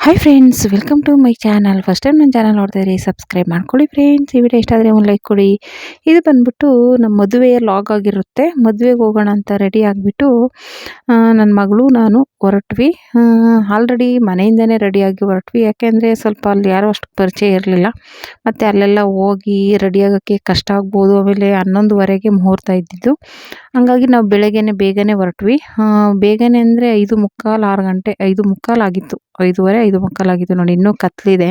Hi friends, welcome to my channel. First time ನನ್ನ channel ನೋಡ್ತಾ ಇದ್ರಿ, ಸಬ್ಸ್ಕ್ರೈಬ್ ಮಾಡ್ಕೊಳ್ಳಿ ಫ್ರೆಂಡ್ಸ್. ಈ ವಿಡಿಯೋ ಇಷ್ಟ ಆದರೆ ಒಂದು ಲೈಕ್ ಕೊಡಿ. ಇದು ಬಂದ್ಬಿಟ್ಟು ನಮ್ಮ ಮದುವೆಯ ಲಾಗ್ ಆಗಿರುತ್ತೆ. ಮದುವೆಗೆ ಹೋಗೋಣ ಅಂತ ರೆಡಿ ಆಗಿಬಿಟ್ಟು ನನ್ನ ಮಗಳು ನಾನು ಹೊರಟ್ವಿ. ಆಲ್ರೆಡಿ ಮನೆಯಿಂದನೇ ರೆಡಿಯಾಗಿ ಹೊರಟ್ವಿ. ಯಾಕೆಂದರೆ ಸ್ವಲ್ಪ ಅಲ್ಲಿ ಯಾರೂ ಅಷ್ಟು ಪರಿಚಯ ಇರಲಿಲ್ಲ. ಮತ್ತು ಅಲ್ಲೆಲ್ಲ ಹೋಗಿ ರೆಡಿ ಆಗೋಕ್ಕೆ ಕಷ್ಟ ಆಗ್ಬೋದು. ಆಮೇಲೆ 11:30ಗೆ ಮುಹೂರ್ತ ಇದ್ದಿದ್ದು. ಹಂಗಾಗಿ ನಾವು ಬೇಗನೆ ಹೊರಟ್ವಿ. ಬೇಗನೆ ಅಂದರೆ 5:45 6 ಗಂಟೆ, 5:45 ಆಗಿತ್ತು. 5:30 5:45 ಆಗಿತ್ತು ನೋಡಿ, ಇನ್ನೂ ಕತ್ಲಿದೆ.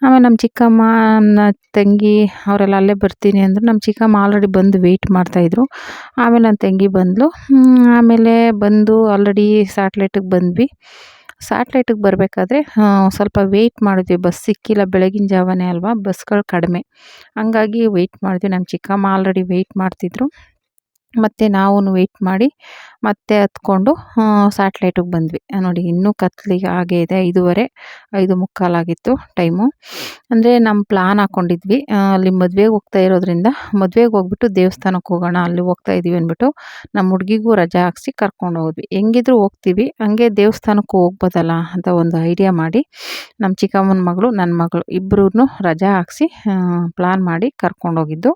ಆಮೇಲೆ ನಮ್ಮ ಚಿಕ್ಕಮ್ಮ, ನನ್ನ ತಂಗಿ ಅವರೆಲ್ಲ ಅಲ್ಲೇ ಬರ್ತೀನಿ ಅಂದರು. ನಮ್ಮ ಚಿಕ್ಕಮ್ಮ ಆಲ್ರೆಡಿ ಬಂದು ವೆಯ್ಟ್ ಮಾಡ್ತಾಯಿದ್ರು. ಆಮೇಲೆ ನನ್ನ ತಂಗಿ ಬಂದಳು. ಆಮೇಲೆ ಬಂದು ಆಲ್ರೆಡಿ ಸ್ಯಾಟ್ಲೈಟಿಗೆ ಬಂದ್ವಿ. ಸ್ಯಾಟ್ಲೈಟಿಗೆ ಬರಬೇಕಾದ್ರೆ ಸ್ವಲ್ಪ ವೆಯ್ಟ್ ಮಾಡಿದ್ವಿ. ಬಸ್ ಸಿಕ್ಕಿಲ್ಲ, ಬೆಳಗಿನ ಜಾವನೇ ಅಲ್ವಾ, ಬಸ್ಗಳು ಕಡಿಮೆ. ಹಂಗಾಗಿ ವೆಯ್ಟ್ ಮಾಡಿದ್ವಿ. ನಮ್ಮ ಚಿಕ್ಕಮ್ಮ ಆಲ್ರೆಡಿ ವೆಯ್ಟ್ ಮಾಡ್ತಿದ್ರು. ಮತ್ತು ನಾವು ವೆಯ್ಟ್ ಮಾಡಿ ಮತ್ತೆ ಹತ್ಕೊಂಡು ಸ್ಯಾಟ್ಲೈಟಿಗೆ ಬಂದ್ವಿ. ನೋಡಿ, ಇನ್ನೂ ಕತ್ಲಿಗೆ ಹಾಗೇ ಇದೆ. 5:30 5:45 ಆಗಿತ್ತು ಟೈಮು. ಅಂದರೆ ನಮ್ಮ ಪ್ಲ್ಯಾನ್ ಹಾಕ್ಕೊಂಡಿದ್ವಿ. ಅಲ್ಲಿ ಮದುವೆಗೆ ಹೋಗ್ತಾ ಇರೋದ್ರಿಂದ ಮದುವೆಗೆ ಹೋಗ್ಬಿಟ್ಟು ದೇವಸ್ಥಾನಕ್ಕೆ ಹೋಗೋಣ, ಅಲ್ಲಿ ಹೋಗ್ತಾ ಇದ್ದೀವಿ ಅಂದ್ಬಿಟ್ಟು ನಮ್ಮ ಹುಡುಗಿಗೂ ರಜೆ ಹಾಕ್ಸಿ ಕರ್ಕೊಂಡು ಹೋದ್ವಿ. ಹೆಂಗಿದ್ರು ಹೋಗ್ತೀವಿ, ಹಂಗೆ ದೇವಸ್ಥಾನಕ್ಕೂ ಹೋಗ್ಬೋದಲ್ಲ ಅಂತ ಒಂದು ಐಡಿಯಾ ಮಾಡಿ ನಮ್ಮ ಚಿಕ್ಕಮ್ಮನ ಮಗಳು, ನನ್ನ ಮಗಳು ಇಬ್ಬರೂ ರಜೆ ಹಾಕ್ಸಿ ಪ್ಲ್ಯಾನ್ ಮಾಡಿ ಕರ್ಕೊಂಡೋಗಿದ್ದು.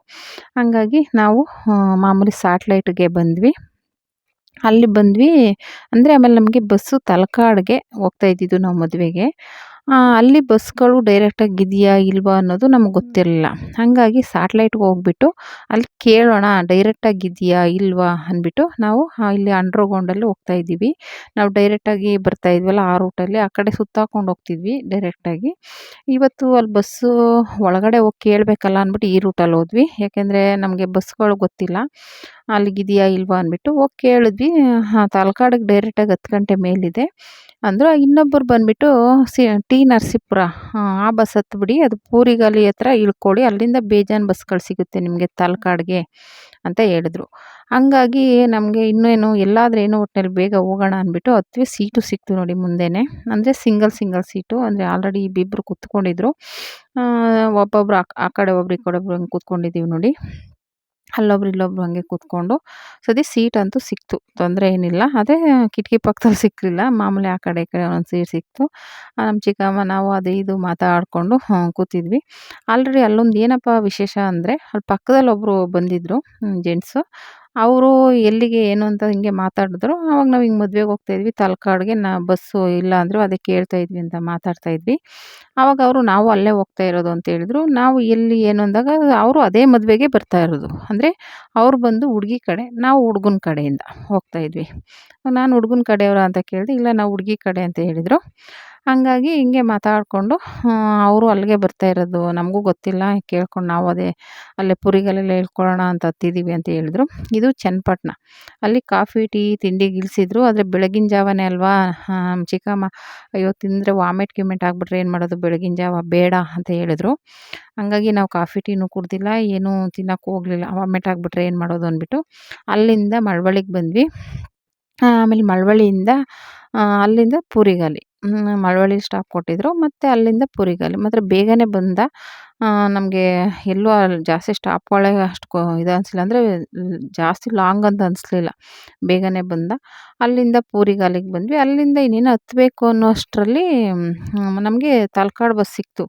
ಹಂಗಾಗಿ ನಾವು ಮಾಮೂಲಿ ಸ್ಯಾಟ್ಲೈಟ್ಗೆ ಬಂದ್ವಿ. ಅಲ್ಲಿ ಬಂದ್ವಿ ಅಂದರೆ ಆಮೇಲೆ ನಮಗೆ ಬಸ್ಸು ತಲಕಾಡ್ಗೆ ಹೋಗ್ತಾ ಇದ್ದಿದ್ದು ನಾವು ಮದುವೆಗೆ. ಅಲ್ಲಿ ಬಸ್ಗಳು ಡೈರೆಕ್ಟಾಗಿ ಇದೆಯಾ ಇಲ್ವಾ ಅನ್ನೋದು ನಮ್ಗೆ ಗೊತ್ತಿರಲಿಲ್ಲ. ಹಾಗಾಗಿ ಸ್ಯಾಟ್ಲೈಟ್ಗೆ ಹೋಗ್ಬಿಟ್ಟು ಅಲ್ಲಿ ಕೇಳೋಣ ಡೈರೆಕ್ಟಾಗಿ ಇದೆಯಾ ಇಲ್ವಾ ಅಂದ್ಬಿಟ್ಟು ನಾವು ಇಲ್ಲಿ ಅಂಡರ್ಗ್ರೌಂಡಲ್ಲಿ ಹೋಗ್ತಾ ಇದ್ದೀವಿ. ನಾವು ಡೈರೆಕ್ಟಾಗಿ ಬರ್ತಾ ಇದ್ವಲ್ಲ ಆ ರೂಟಲ್ಲಿ, ಆ ಕಡೆ ಸುತ್ತಾಕೊಂಡು ಹೋಗ್ತಿದ್ವಿ ಡೈರೆಕ್ಟಾಗಿ. ಇವತ್ತು ಅಲ್ಲಿ ಬಸ್ಸು ಒಳಗಡೆ ಹೋಗಿ ಕೇಳಬೇಕಲ್ಲ ಅಂದ್ಬಿಟ್ಟು ಈ ರೂಟಲ್ಲಿ ಹೋದ್ವಿ. ಯಾಕೆಂದರೆ ನಮಗೆ ಬಸ್ಗಳು ಗೊತ್ತಿಲ್ಲ, ಅಲ್ಲಿಗಿದೆಯಾ ಇಲ್ವಾ ಅಂದ್ಬಿಟ್ಟು ಹೋಗಿ ಕೇಳಿದ್ವಿ. ತಲಕಾಡಿಗೆ ಡೈರೆಕ್ಟಾಗಿ 10 ಗಂಟೆ ಮೇಲಿದೆ ಅಂದರು. ಇನ್ನೊಬ್ಬರು ಬಂದುಬಿಟ್ಟು ಟಿ ನರಸೀಪುರ ಆ ಬಸ್ ಹತ್ಬಿಡಿ, ಅದು ಪೂರಿಗಾಲಿ ಹತ್ರ ಇಳ್ಕೊಳ್ಳಿ, ಅಲ್ಲಿಂದ ಬೇಜಾನ್ ಬಸ್ಗಳು ಸಿಗುತ್ತೆ ನಿಮಗೆ ತಲಕಾಡ್ಗೆ ಅಂತ ಹೇಳಿದ್ರು. ಹಂಗಾಗಿ ನಮಗೆ ಇನ್ನೇನು ಎಲ್ಲಾದರೂ ಏನೋ ಒಟ್ಟಿನಲ್ಲಿ ಬೇಗ ಹೋಗೋಣ ಅಂದ್ಬಿಟ್ಟು ಹತ್ವಿ. ಸೀಟು ಸಿಕ್ತು ನೋಡಿ ಮುಂದೆನೇ, ಅಂದರೆ ಸಿಂಗಲ್ ಸೀಟು. ಅಂದರೆ ಆಲ್ರೆಡಿ ಇಬ್ಬಿಬ್ಬರು ಕೂತ್ಕೊಂಡಿದ್ರು. ಒಬ್ಬೊಬ್ರು ಆ ಕಡೆ ಒಬ್ರು ಈ ಕಡೆ ಒಬ್ರು ಹಂಗೆ ಕೂತ್ಕೊಂಡಿದ್ದೀವಿ ನೋಡಿ. ಅಲ್ಲೊಬ್ರು ಇಲ್ಲೊಬ್ರು ಹಂಗೆ ಕೂತ್ಕೊಂಡು ಸೀಟ್ ಅಂತೂ ಸಿಕ್ತು, ತೊಂದರೆ ಏನಿಲ್ಲ. ಅದೇ ಕಿಟಕಿ ಪಕ್ಕದಲ್ಲಿ ಸಿಕ್ಕಲಿಲ್ಲ, ಮಾಮೂಲಿ ಆ ಕಡೆ ಈ ಕಡೆ ಒಂದೊಂದು ಸೀಟ್ ಸಿಕ್ತು. ನಮ್ಮ ಚಿಕ್ಕಮ್ಮ ನಾವು ಅದು ಇದು ಮಾತಾಡಿಕೊಂಡು ಕೂತಿದ್ವಿ. ಆಲ್ರೆಡಿ ಅಲ್ಲೊಂದು ಏನಪ್ಪ ವಿಶೇಷ ಅಂದರೆ, ಅಲ್ಲಿ ಪಕ್ಕದಲ್ಲಿ ಒಬ್ಬರು ಬಂದಿದ್ದರು ಜೆಂಟ್ಸು. ಅವರು ಎಲ್ಲಿಗೆ ಏನು ಅಂತ ಹಿಂಗೆ ಮಾತಾಡಿದ್ರು. ಆವಾಗ ನಾವು ಹಿಂಗೆ ಮದುವೆಗೆ ಹೋಗ್ತಾಯಿದ್ವಿ ತಲಕಾಡ್ಗೆ, ಬಸ್ಸು ಇಲ್ಲ ಅಂದರು, ಅದಕ್ಕೆ ಕೇಳ್ತಾ ಇದ್ವಿ ಅಂತ ಮಾತಾಡ್ತಾ ಇದ್ವಿ. ಆವಾಗ ಅವರು ನಾವು ಅಲ್ಲೇ ಹೋಗ್ತಾ ಇರೋದು ಅಂತ ಹೇಳಿದ್ರು. ನಾವು ಎಲ್ಲಿ ಏನು ಅಂದಾಗ ಅವರು ಅದೇ ಮದುವೆಗೆ ಬರ್ತಾ ಇರೋದು. ಅಂದರೆ ಅವ್ರು ಬಂದು ಹುಡುಗಿ ಕಡೆ, ನಾವು ಹುಡುಗನ ಕಡೆಯಿಂದ ಹೋಗ್ತಾ ಇದ್ವಿ. ನಾನು ಹುಡುಗನ ಕಡೆಯವರಾ ಅಂತ ಕೇಳಿದೆ. ಇಲ್ಲ, ನಾವು ಹುಡುಗಿ ಕಡೆ ಅಂತ ಹೇಳಿದರು. ಹಂಗಾಗಿ ಹಿಂಗೆ ಮಾತಾಡಿಕೊಂಡು ಅವರು ಅಲ್ಲಿಗೆ ಬರ್ತಾ ಇರೋದು, ನಮಗೂ ಗೊತ್ತಿಲ್ಲ, ಕೇಳ್ಕೊಂಡು ನಾವು ಅಲ್ಲೇ ಪುರಿಗಲ್ಲೆಲ್ಲ ಇಳ್ಕೊಳ್ಳೋಣ ಅಂತ ಹತ್ತಿದ್ದೀವಿ ಅಂತ ಹೇಳಿದ್ರು. ಇದು ಚನ್ನಪಟ್ಟಣ. ಅಲ್ಲಿ ಕಾಫಿ ಟೀ ತಿಂಡಿಗೆ ಇಳಿಸಿದ್ರು. ಆದರೆ ಬೆಳಗಿನ ಜಾವನೇ ಅಲ್ವಾ, ಚಿಕ್ಕಮ್ಮ ಅಯ್ಯೋ ತಿಂದರೆ ಗಿಮೆಂಟ್ ಆಗಿಬಿಟ್ರೆ ಏನು ಮಾಡೋದು, ಬೆಳಗಿನ ಜಾವ ಬೇಡ ಅಂತ ಹೇಳಿದ್ರು. ಹಂಗಾಗಿ ನಾವು ಕಾಫಿ ಟೀನೂ ಕುಡ್ದಿಲ್ಲ, ಏನೂ ತಿನ್ನೋಕ್ಕೂ ಹೋಗಲಿಲ್ಲ. ವಾಮಿಟ್ ಆಗಿಬಿಟ್ರೆ ಏನು ಮಾಡೋದು ಅಂದ್ಬಿಟ್ಟು ಅಲ್ಲಿಂದ ಮಳವಳ್ಳಿಗೆ ಬಂದ್ವಿ. ಆಮೇಲೆ ಮಳವಳ್ಳಿಯಿಂದ ಅಲ್ಲಿಂದ ಪೂರಿಗಾಲಿ, ಮಳವಳ್ಳಿಲಿ ಸ್ಟಾಪ್ ಕೊಟ್ಟಿದ್ರು. ಮತ್ತು ಅಲ್ಲಿಂದ ಪೂರಿಗಾಲಿ ಮಾತ್ರ ಬೇಗನೆ ಬಂದ. ನಮಗೆ ಎಲ್ಲೂ ಅಲ್ಲಿ ಜಾಸ್ತಿ ಸ್ಟಾಪ್ಗಳೇ ಅಷ್ಟು ಇದು ಅನಿಸಲಿಲ್ಲ, ಅಂದರೆ ಜಾಸ್ತಿ ಲಾಂಗ್ ಅಂತ ಅನಿಸ್ಲಿಲ್ಲ, ಬೇಗನೆ ಬಂದ. ಅಲ್ಲಿಂದ ಪೂರಿಗಾಲಿಗೆ ಬಂದ್ವಿ. ಅಲ್ಲಿಂದ ಇನ್ನೇನು ಹತ್ತಬೇಕು ಅನ್ನೋ ಅಷ್ಟರಲ್ಲಿ ನಮಗೆ ತಲಕಾಡು ಬಸ್ ಸಿಕ್ತು.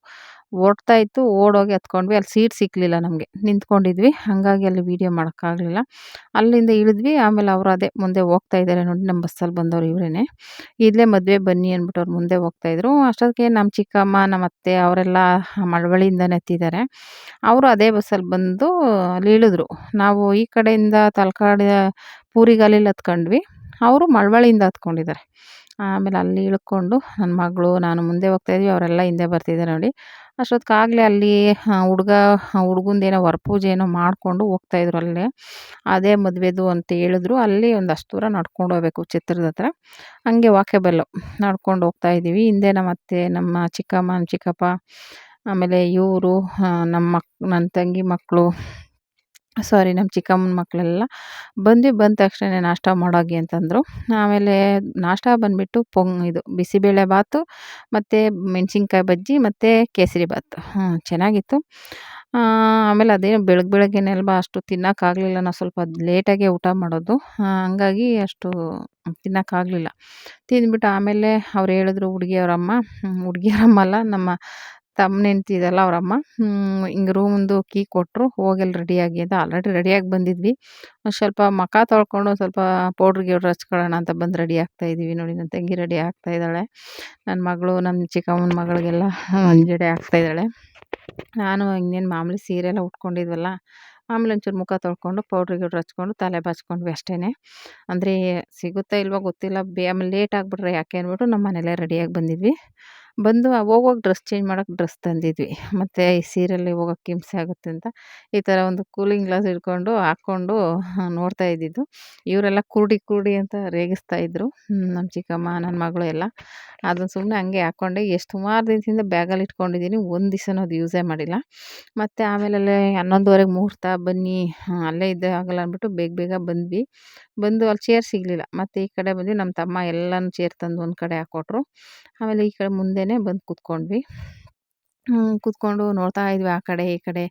ಓಡ್ತಾ ಇತ್ತು, ಓಡೋಗಿ ಹತ್ಕೊಂಡ್ವಿ. ಅಲ್ಲಿ ಸೀಟ್ ಸಿಕ್ಕಲಿಲ್ಲ ನಮಗೆ, ನಿಂತ್ಕೊಂಡಿದ್ವಿ. ಹಾಗಾಗಿ ಅಲ್ಲಿ ವೀಡಿಯೋ ಮಾಡೋಕ್ಕಾಗಲಿಲ್ಲ. ಅಲ್ಲಿಂದ ಇಳಿದ್ವಿ. ಆಮೇಲೆ ಅವರು ಅದೇ ಮುಂದೆ ಹೋಗ್ತಾ ಇದ್ದಾರೆ ನೋಡಿ, ನಮ್ಮ ಬಸ್ಸಲ್ಲಿ ಬಂದವರು ಇವರೇನೆ. ಇಲ್ಲೇ ಮದುವೆ ಬನ್ನಿ ಅಂದ್ಬಿಟ್ಟು ಅವ್ರು ಮುಂದೆ ಹೋಗ್ತಾಯಿದ್ರು. ಅಷ್ಟೊತ್ತಿಗೆ ನಮ್ಮ ಚಿಕ್ಕಮ್ಮ, ನಮ್ಮ ಅತ್ತೆ ಅವರೆಲ್ಲ ಮಳವಳ್ಳಿಯಿಂದನೇ ಹತ್ತಿದ್ದಾರೆ. ಅವರು ಅದೇ ಬಸ್ಸಲ್ಲಿ ಬಂದು ಅಲ್ಲಿ ಇಳಿದ್ರು. ನಾವು ಈ ಕಡೆಯಿಂದ ತಲಕಾಡು ಪೂರಿಗಾಲಿಲಿ ಹತ್ಕೊಂಡ್ವಿ, ಅವರು ಮಳವಳ್ಳಿಯಿಂದ ಹತ್ಕೊಂಡಿದ್ದಾರೆ. ಆಮೇಲೆ ಅಲ್ಲಿ ಇಳ್ಕೊಂಡು ನನ್ನ ಮಗಳು ನಾನು ಮುಂದೆ ಹೋಗ್ತಾಯಿದ್ವಿ, ಅವರೆಲ್ಲ ಹಿಂದೆ ಬರ್ತಿದ್ದಾರೆ ನೋಡಿ. ಅಷ್ಟೊತ್ತಿಗಾಗಲೇ ಅಲ್ಲಿ ಹುಡುಗಂದೇನೋ ವರಪೂಜೆ ಏನೋ ಮಾಡಿಕೊಂಡು ಹೋಗ್ತಾಯಿದ್ರು ಅಲ್ಲೇ. ಅದೇ ಮದುವೆದು ಅಂತ ಹೇಳಿದ್ರು. ಅಲ್ಲಿ ಒಂದಷ್ಟು ದೂರ ನಡ್ಕೊಂಡು ಹೋಗ್ಬೇಕು ಛತ್ರದ ಹತ್ರ. ಹಂಗೆ ವಾಕೇಬಲ್ಲು ನಡ್ಕೊಂಡು ಹೋಗ್ತಾ ಇದ್ದೀವಿ. ಹಿಂದೆ ನಮ್ಮ ಅತ್ತೆ, ನಮ್ಮ ಚಿಕ್ಕಮ್ಮ, ನಮ್ಮ ಚಿಕ್ಕಪ್ಪ, ಆಮೇಲೆ ಇವರು ನನ್ನ ತಂಗಿ ಮಕ್ಕಳು, ನಮ್ಮ ಚಿಕ್ಕಮ್ಮನ ಮಕ್ಕಳೆಲ್ಲ ಬಂದ್ವಿ. ಬಂದ ತಕ್ಷಣ ನಾಷ್ಟ ಮಾಡೋಗಿ ಅಂತಂದರು. ಆಮೇಲೆ ನಾಷ್ಟ ಬಂದುಬಿಟ್ಟು ಇದು ಬಿಸಿಬೇಳೆ ಬಾತು ಮತ್ತು ಮೆಣಸಿನ್ಕಾಯಿ ಬಜ್ಜಿ ಮತ್ತು ಕೇಸರಿ ಬಾತು ಚೆನ್ನಾಗಿತ್ತು. ಆ, ಆಮೇಲೆ ಅದೇನು ಬೆಳಗ್ಗೆನೆ ಅಲ್ವಾ ಅಷ್ಟು ತಿನ್ನಕ್ಕಾಗಲಿಲ್ಲ. ನಾವು ಸ್ವಲ್ಪ ಲೇಟಾಗೆ ಊಟ ಮಾಡೋದು. ಹಂಗಾಗಿ ಅಷ್ಟು ತಿನ್ನಕ್ಕಾಗಲಿಲ್ಲ. ತಿಂದ್ಬಿಟ್ಟು ಆಮೇಲೆ ಅವ್ರು ಹೇಳಿದ್ರು ಹುಡುಗಿಯವರಮ್ಮ, ಹುಡುಗಿಯರಮ್ಮ ಅಲ್ಲ ನಮ್ಮ ತಮ್ಮನ ಹೆಂಡ್ತಿ ಇದೆಯಲ್ಲ ಅವರಮ್ಮ, ಹಿಂಗೆ ರೂಮಿಂದು ಕೀ ಕೊಟ್ಟರು. ಹೋಗಿ ಅಲ್ಲಿ ರೆಡಿಯಾಗಿ ಅಂತ ಆಲ್ರೆಡಿ ರೆಡಿಯಾಗಿ ಬಂದಿದ್ವಿ. ಒಂದ್ ಸ್ವಲ್ಪ ಮುಖ ತೊಳ್ಕೊಂಡು ಒಂದ್ ಸ್ವಲ್ಪ ಪೌಡ್ರ್ ಗಿವ್ಡ್ರ್ ಹಚ್ಕೊಳ್ಳೋಣ ಅಂತ ಬಂದು ರೆಡಿ ಆಗ್ತಾ ಇದ್ದೀವಿ. ನೋಡಿ ನನ್ನ ತಂಗಿ ರೆಡಿ ಆಗ್ತಾ ಇದ್ದಾಳೆ. ನನ್ನ ಮಗಳು, ನಮ್ಮ ಚಿಕ್ಕಮ್ಮನ ಮಗಳಿಗೆಲ್ಲ ಜಡೆ ಹಾಕ್ತಾ ಇದ್ದಾಳೆ. ನಾನು ಇನ್ನೇನು ಮಾಮೂಲಿ ಸೀರೆ ಎಲ್ಲ ಉಟ್ಕೊಂಡಿದ್ವಲ್ಲ, ಮಾಮೂಲಿ ಒಂಚೂರು ಮುಖ ತೊಳ್ಕೊಂಡು ಪೌಡ್ರ್ ಗಿವ್ಡ್ರ್ ಹಚ್ಕೊಂಡು ತಲೆ ಬಾಚ್ಕೊಂಡ್ವಿ ಅಷ್ಟೇನೆ. ಅಂದರೆ ಸಿಗುತ್ತಾ ಇಲ್ವೋ ಗೊತ್ತಿಲ್ಲ. ಆಮೇಲೆ ಲೇಟ್ ಆಗಿಬಿಟ್ರೆ ಯಾಕೆ ಅಂದ್ಬಿಟ್ಟು ನಮ್ಮ ಮನೇಲೇ ರೆಡಿಯಾಗಿ ಬಂದಿದ್ವಿ. ಬಂದು ಹೋಗುವಾಗ ಡ್ರೆಸ್ ಚೇಂಜ್ ಮಾಡೋಕ್ಕೆ ಡ್ರೆಸ್ ತಂದಿದ್ವಿ. ಮತ್ತು ಈ ಸೀರೆಯಲ್ಲಿ ಹೋಗೋಕ್ಕೆ ಹಿಂಸೆ ಆಗುತ್ತೆ ಅಂತ ಈ ಥರ ಒಂದು ಕೂಲಿಂಗ್ ಗ್ಲಾಸ್ ಹಿಡ್ಕೊಂಡು ಹಾಕ್ಕೊಂಡು ನೋಡ್ತಾ ಇದ್ದಿದ್ದು. ಇವರೆಲ್ಲ ಕುರುಡಿ ಕುರುಡಿ ಅಂತ ರೇಗಿಸ್ತಾ ಇದ್ದರು. ನಮ್ಮ ಚಿಕ್ಕಮ್ಮ, ನನ್ನ ಮಗಳು ಎಲ್ಲ. ಅದನ್ನು ಸುಮ್ಮನೆ ಹಂಗೆ ಹಾಕ್ಕೊಂಡೆ. ಎಷ್ಟು ಸುಮಾರು ದಿನದಿಂದ ಬ್ಯಾಗಲ್ಲಿ ಇಟ್ಕೊಂಡಿದ್ದೀನಿ. ಒಂದು ದಿವಸನೂ ಅದು ಯೂಸೇ ಮಾಡಿಲ್ಲ. ಮತ್ತು ಆಮೇಲೆ 11:30ಗೆ ಮುಹೂರ್ತ ಬನ್ನಿ, ಅಲ್ಲೇ ಇದ್ದರೆ ಆಗಲ್ಲ ಅಂದ್ಬಿಟ್ಟು ಬೇಗ ಬೇಗ ಬಂದ್ವಿ. ಬಂದು ಅಲ್ಲಿ ಚೇರ್ ಸಿಗಲಿಲ್ಲ. ಮತ್ತು ಈ ಕಡೆ ಬಂದ್ವಿ. ನಮ್ಮ ತಮ್ಮ ಎಲ್ಲನೂ ಚೇರ್ ತಂದು ಒಂದು ಕಡೆ ಹಾಕ್ಕೊಟ್ರು. ಆಮೇಲೆ ಈ ಕಡೆ ಮುಂದೆನೇ ಬಂದು ಕೂತ್ಕೊಂಡ್ವಿ. ಕೂತ್ಕೊಂಡು ನೋಡ್ತಾ ಇದ್ವಿ ಆ ಕಡೆ ಈ ಕಡೆ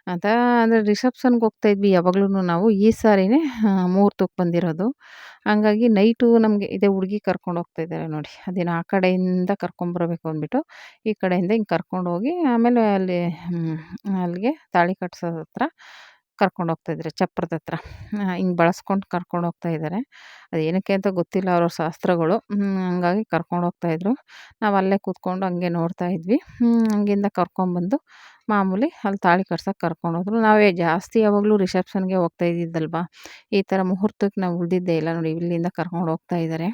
ಅಂತ. ಅಂದರೆ ರಿಸೆಪ್ಷನ್‌ಗೆ ಹೋಗ್ತಾ ಇದ್ವಿ ಯಾವಾಗ್ಲೂನು ನಾವು. ಈ ಸಾರಿನೇ ಮುಹೂರ್ತಕ್ಕೆ ಬಂದಿರೋದು. ಹಂಗಾಗಿ ನೈಟು ನಮಗೆ ಇದೇ ಹುಡುಗಿ ಕರ್ಕೊಂಡು ಹೋಗ್ತಾ ಇದ್ದಾರೆ ನೋಡಿ. ಅದೇನೋ ಆ ಕಡೆಯಿಂದ ಕರ್ಕೊಂಬರ್ಬೇಕು ಅಂದ್ಬಿಟ್ಟು, ಈ ಕಡೆಯಿಂದ ಹಿಂಗೆ ಕರ್ಕೊಂಡೋಗಿ ಆಮೇಲೆ ಅಲ್ಲಿ ಅಲ್ಲಿಗೆ ತಾಳಿ ಕಟ್ಸೋದ್ ಹತ್ರ ಕರ್ಕೊಂಡು ಹೋಗ್ತಾ ಇದ್ದಾರೆ, ಚಪ್ರದ ಹತ್ರ. ಹಿಂಗೆ ಬಳಸ್ಕೊಂಡು ಕರ್ಕೊಂಡು ಹೋಗ್ತಾ ಇದ್ದಾರೆ. ಅದು ಏನಕ್ಕೆ ಅಂತ ಗೊತ್ತಿಲ್ಲ ಅವ್ರವ್ರ ಶಾಸ್ತ್ರಗಳು. ಹಂಗಾಗಿ ಕರ್ಕೊಂಡು ಹೋಗ್ತಾಯಿದ್ರು. ನಾವು ಅಲ್ಲೇ ಕೂತ್ಕೊಂಡು ಹಂಗೆ ನೋಡ್ತಾ ಇದ್ವಿ. ಹಂಗಿಂದ ಕರ್ಕೊಂಬಂದು ಮಾಮೂಲಿ ಅಲ್ಲಿ ತಾಳಿ ಕಟ್ಸೋಕೆ ಕರ್ಕೊಂಡೋದ್ರು. ನಾವೇ ಜಾಸ್ತಿ ಯಾವಾಗಲೂ ರಿಸೆಪ್ಷನ್‌ಗೆ ಹೋಗ್ತಾ ಇದ್ದಿದ್ದಲ್ವಾ. ಈ ಥರ ಮುಹೂರ್ತಕ್ಕೆ ನಾವು ಉಳ್ದಿದ್ದೇ ಇಲ್ಲ ನೋಡಿ. ಇಲ್ಲಿಂದ ಕರ್ಕೊಂಡು ಹೋಗ್ತಾ ಇದ್ದಾರೆ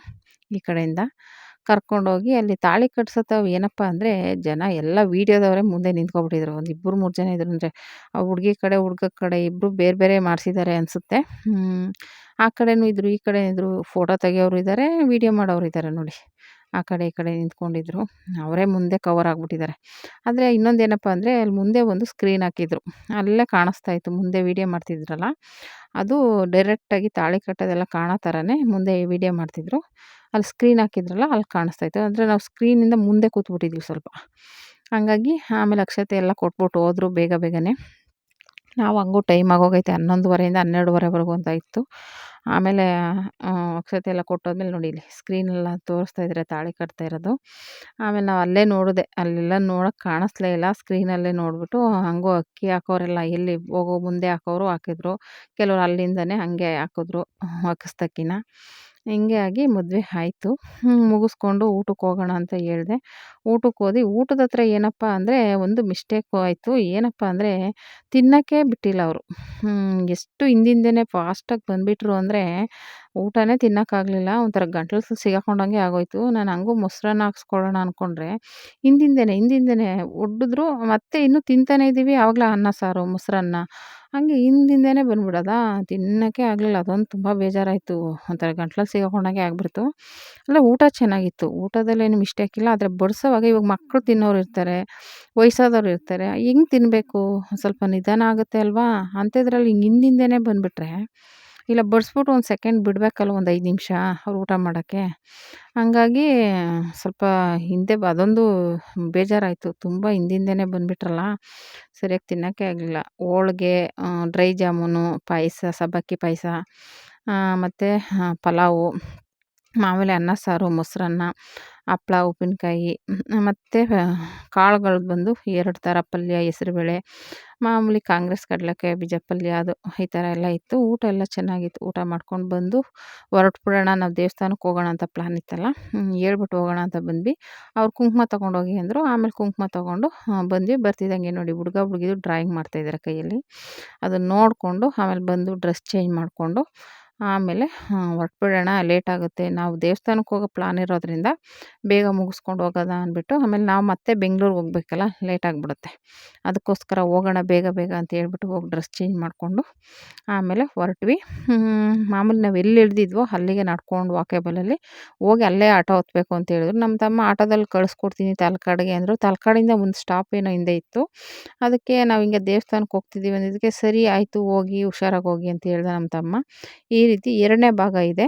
ಈ ಕಡೆಯಿಂದ. ಕರ್ಕೊಂಡೋಗಿ ಅಲ್ಲಿ ತಾಳಿ ಕಟ್ಸೋ ಏನಪ್ಪ ಅಂದರೆ ಜನ ಎಲ್ಲ ವೀಡಿಯೋದವರೇ ಮುಂದೆ ನಿಂತ್ಕೊಬಿಟ್ಟಿದ್ರು. ಒಂದು ಇಬ್ಬರು 3 ಜನ ಇದ್ರು. ಅಂದರೆ ಆ ಹುಡುಗಿ ಕಡೆ ಹುಡುಗ ಕಡೆ ಇಬ್ಬರು ಬೇರೆ ಬೇರೆ ಮಾಡಿಸಿದ್ದಾರೆ ಅನಿಸುತ್ತೆ. ಆ ಕಡೆನೂ ಇದ್ದರು, ಈ ಕಡೆ ಇದ್ದರು. ಫೋಟೋ ತೆಗಿಯೋರು ಇದ್ದಾರೆ, ವೀಡಿಯೋ ಮಾಡೋರು ಇದ್ದಾರೆ ನೋಡಿ. ಆ ಕಡೆ ಈ ಕಡೆ ನಿಂತ್ಕೊಂಡಿದ್ರು. ಅವರೇ ಮುಂದೆ ಕವರ್ ಆಗಿಬಿಟ್ಟಿದ್ದಾರೆ. ಆದರೆ ಇನ್ನೊಂದೇನಪ್ಪ ಅಂದರೆ ಅಲ್ಲಿ ಮುಂದೆ ಒಂದು ಸ್ಕ್ರೀನ್ ಹಾಕಿದ್ರು. ಅಲ್ಲೇ ಕಾಣಿಸ್ತಾ ಇತ್ತು ಮುಂದೆ ವೀಡಿಯೋ ಮಾಡ್ತಿದ್ರಲ್ಲ, ಅದು ಡೈರೆಕ್ಟಾಗಿ ತಾಳಿ ಕಟ್ಟೋದೆಲ್ಲ ಕಾಣೋ ಥರನೇ ಮುಂದೆ ವೀಡಿಯೋ ಮಾಡ್ತಿದ್ರು. ಅಲ್ಲಿ ಸ್ಕ್ರೀನ್ ಹಾಕಿದ್ರಲ್ಲ ಅಲ್ಲಿ ಕಾಣಿಸ್ತಾ ಇತ್ತು. ಅಂದರೆ ನಾವು ಸ್ಕ್ರೀನಿಂದ ಮುಂದೆ ಕೂತ್ಬಿಟ್ಟಿದ್ವಿ ಸ್ವಲ್ಪ. ಹಂಗಾಗಿ ಆಮೇಲೆ ಅಕ್ಷತೆ ಎಲ್ಲ ಕೊಟ್ಬಿಟ್ಟು ಹೋದ್ರು ಬೇಗ ಬೇಗನೆ. ನಾವು ಹಂಗೂ ಟೈಮ್ ಆಗೋಗೈತೆ 11:30ಇಂದ 12:30ವರೆಗೂ ಅಂತ ಇತ್ತು. ಆಮೇಲೆ ಅಕ್ಷತೆ ಎಲ್ಲ ಕೊಟ್ಟಾದ್ಮೇಲೆ ನೋಡಿ ಇಲ್ಲಿ ಸ್ಕ್ರೀನೆಲ್ಲ ತೋರಿಸ್ತಾ ಇದ್ದಾರೆ ತಾಳಿ ಕಟ್ತಾ ಇರೋದು. ಆಮೇಲೆ ನಾವು ಅಲ್ಲೇ ನೋಡಿದೆ. ಅಲ್ಲೆಲ್ಲ ನೋಡೋಕ್ಕೆ ಕಾಣಿಸ್ಲೇ ಇಲ್ಲ. ಸ್ಕ್ರೀನಲ್ಲೇ ನೋಡಿಬಿಟ್ಟು ಹಂಗೂ ಅಕ್ಕಿ ಹಾಕೋರೆಲ್ಲ ಎಲ್ಲಿ ಹೋಗೋ ಮುಂದೆ ಹಾಕೋರು ಹಾಕಿದ್ರು. ಕೆಲವ್ರು ಅಲ್ಲಿಂದನೇ ಹಾಗೆ ಹಾಕಿದ್ರು ಅಕ್ಕಸ್ತಕ್ಕಿನ. ಹಿಂಗೆ ಆಗಿ ಮದುವೆ ಆಯಿತು. ಮುಗಿಸ್ಕೊಂಡು ಊಟಕ್ಕೆ ಹೋಗೋಣ ಅಂತ ಹೇಳಿದೆ. ಊಟಕ್ಕೆ ಹೋದ್ವಿ. ಊಟದ ಹತ್ರ ಏನಪ್ಪ ಅಂದರೆ ಒಂದು ಮಿಸ್ಟೇಕು ಆಯಿತು. ಏನಪ್ಪ ಅಂದರೆ ತಿನ್ನೋಕ್ಕೆ ಬಿಟ್ಟಿಲ್ಲ ಅವರು. ಎಷ್ಟು ಹಿಂದಿಂದನೇ ಫಾಸ್ಟಾಗಿ ಬಂದುಬಿಟ್ರು ಅಂದರೆ ಊಟನೇ ತಿನ್ನೋಕ್ಕಾಗಲಿಲ್ಲ. ಒಂಥರ ಗಂಟಲು ಸಿಗಾಕೊಂಡಂಗೆ ಆಗೋಯ್ತು. ನಾನು ಹಂಗೂ ಮೊಸರನ್ನ ಹಾಕ್ಸ್ಕೊಳ್ಳೋಣ ಅಂದ್ಕೊಂಡ್ರೆ ಹಿಂದಿಂದನೇ ಒಡ್ಡಿದ್ರು. ಮತ್ತೆ ಇನ್ನೂ ತಿಂತಾನೇ ಇದ್ದೀವಿ. ಆವಾಗಲೇ ಅನ್ನ ಸಾರು, ಮೊಸರನ್ನ ಹಂಗೆ ಹಿಂದಿಂದನೇ ಬಂದ್ಬಿಡೋದಾ, ತಿನ್ನೋಕ್ಕೆ ಆಗಲಿಲ್ಲ. ಅದೊಂದು ತುಂಬ ಬೇಜಾರಾಯಿತು. ಒಂಥರ ಗಂಟ್ಲಲ್ಲಿ ಸಿಗಾಕೊಂಡಂಗೆ ಆಗಿಬಿಡ್ತು. ಅಲ್ಲ ಊಟ ಚೆನ್ನಾಗಿತ್ತು. ಊಟದಲ್ಲೇನು ಮಿಸ್ಟೇಕ್ ಇಲ್ಲ. ಆದರೆ ಬಡಿಸೋವಾಗ ಇವಾಗ ಮಕ್ಕಳು ತಿನ್ನೋರು ಇರ್ತಾರೆ, ವಯಸ್ಸಾದವ್ರು ಇರ್ತಾರೆ. ಹೆಂಗೆ ತಿನ್ನಬೇಕು? ಸ್ವಲ್ಪ ನಿಧಾನ ಆಗುತ್ತೆ ಅಲ್ವಾ? ಅಂಥದ್ರಲ್ಲಿ ಹಿಂಗೆ ಹಿಂದಿಂದನೇ ಬಂದುಬಿಟ್ರೆ ಇಲ್ಲ ಬಡಿಸ್ಬಿಟ್ಟು ಒಂದು ಸೆಕೆಂಡ್ ಬಿಡಬೇಕಲ್ವ, ಒಂದು 5 ನಿಮಿಷ ಅವ್ರು ಊಟ ಮಾಡೋಕ್ಕೆ. ಹಂಗಾಗಿ ಸ್ವಲ್ಪ ಹಿಂದೆ ಅದೊಂದು ಬೇಜಾರಾಯಿತು. ತುಂಬ ಹಿಂದಿಂದನೇ ಬಂದುಬಿಟ್ರಲ್ಲ, ಸರಿಯಾಗಿ ತಿನ್ನೋಕ್ಕೆ ಆಗಲಿಲ್ಲ. ಹೋಳ್ಗೆ, ಡ್ರೈ ಜಾಮೂನು, ಪಾಯಸ, ಸಬ್ಬಕ್ಕಿ ಪಾಯಸ, ಮತ್ತು ಪಲಾವು, ಮಾಮೂಲಿ ಅನ್ನ ಸಾರು, ಮೊಸರನ್ನ, ಹಪ್ಳ, ಉಪ್ಪಿನಕಾಯಿ, ಮತ್ತು ಕಾಳುಗಳು ಬಂದು 2 ಥರ ಪಲ್ಯ, ಹೆಸರುಬೇಳೆ, ಮಾಮೂಲಿ ಕಾಂಗ್ರೆಸ್ ಕಡಲೆಕಾಯಿ ಬೀಜ ಪಲ್ಯ ಅದು ಈ ಥರ ಎಲ್ಲ ಇತ್ತು. ಊಟ ಎಲ್ಲ ಚೆನ್ನಾಗಿತ್ತು. ಊಟ ಮಾಡ್ಕೊಂಡು ಬಂದು ಹೊರಟ್ಬಿಡೋಣ, ನಾವು ದೇವಸ್ಥಾನಕ್ಕೆ ಹೋಗೋಣ ಅಂತ ಪ್ಲ್ಯಾನ್ ಇತ್ತಲ್ಲ, ಹೇಳ್ಬಿಟ್ಟು ಹೋಗೋಣ ಅಂತ ಬಂದ್ವಿ. ಅವ್ರು ಕುಂಕುಮ ತೊಗೊಂಡೋಗಿ ಅಂದರು. ಆಮೇಲೆ ಕುಂಕುಮ ತೊಗೊಂಡು ಬಂದ್ವಿ. ಬರ್ತಿದ್ದಂಗೆ ನೋಡಿ ಹುಡುಗಿದು ಡ್ರಾಯಿಂಗ್ ಮಾಡ್ತಾಯಿದ್ದಾರೆ ಕೈಯಲ್ಲಿ. ಅದನ್ನು ನೋಡಿಕೊಂಡು ಆಮೇಲೆ ಬಂದು ಡ್ರೆಸ್ ಚೇಂಜ್ ಮಾಡಿಕೊಂಡು ಆಮೇಲೆ ಹೊರಟ್ಬಿಡೋಣ, ಲೇಟಾಗುತ್ತೆ. ನಾವು ದೇವಸ್ಥಾನಕ್ಕೆ ಹೋಗೋ ಪ್ಲ್ಯಾನ್ ಇರೋದ್ರಿಂದ ಬೇಗ ಮುಗಿಸ್ಕೊಂಡು ಹೋಗೋದಾ ಅಂದ್ಬಿಟ್ಟು, ಆಮೇಲೆ ನಾವು ಮತ್ತೆ ಬೆಂಗ್ಳೂರಿಗೆ ಹೋಗ್ಬೇಕಲ್ಲ, ಲೇಟ್ ಆಗಿಬಿಡುತ್ತೆ. ಅದಕ್ಕೋಸ್ಕರ ಹೋಗೋಣ ಬೇಗ ಬೇಗ ಅಂತ ಹೇಳ್ಬಿಟ್ಟು ಹೋಗಿ ಡ್ರೆಸ್ ಚೇಂಜ್ ಮಾಡಿಕೊಂಡು ಆಮೇಲೆ ಹೊರಟ್ವಿ. ಮಾಮೂಲಿ ನಾವು ಎಲ್ಲಿ ಇಳಿದಿದ್ವೋ ಅಲ್ಲಿಗೆ ನಡ್ಕೊಂಡು ವಾಕೇಬಲಲ್ಲಿ ಹೋಗಿ ಅಲ್ಲೇ ಆಟೋ ಹತ್ತಬೇಕು ಅಂತ ಹೇಳಿದ್ರು. ನಮ್ಮ ತಮ್ಮ ಆಟೋದಲ್ಲಿ ಕಳಿಸ್ಕೊಡ್ತೀನಿ ತಲಕಾಡಿಗೆ ಅಂದರು. ತಲಕಾಡಿಂದ ಒಂದು ಸ್ಟಾಪ್ ಏನೋ ಹಿಂದೆ ಇತ್ತು. ಅದಕ್ಕೆ ನಾವು ಹಿಂಗೆ ದೇವಸ್ಥಾನಕ್ಕೆ ಹೋಗ್ತಿದ್ದೀವಿ ಅಂದಿದ್ದಕ್ಕೆ ಸರಿ ಆಯಿತು ಹೋಗಿ ಹುಷಾರಾಗಿ ಹೋಗಿ ಅಂತ ಹೇಳ್ದ ನಮ್ಮ ತಮ್ಮ. ಈ ರೀತಿ 2ನೇ ಭಾಗ ಇದೆ.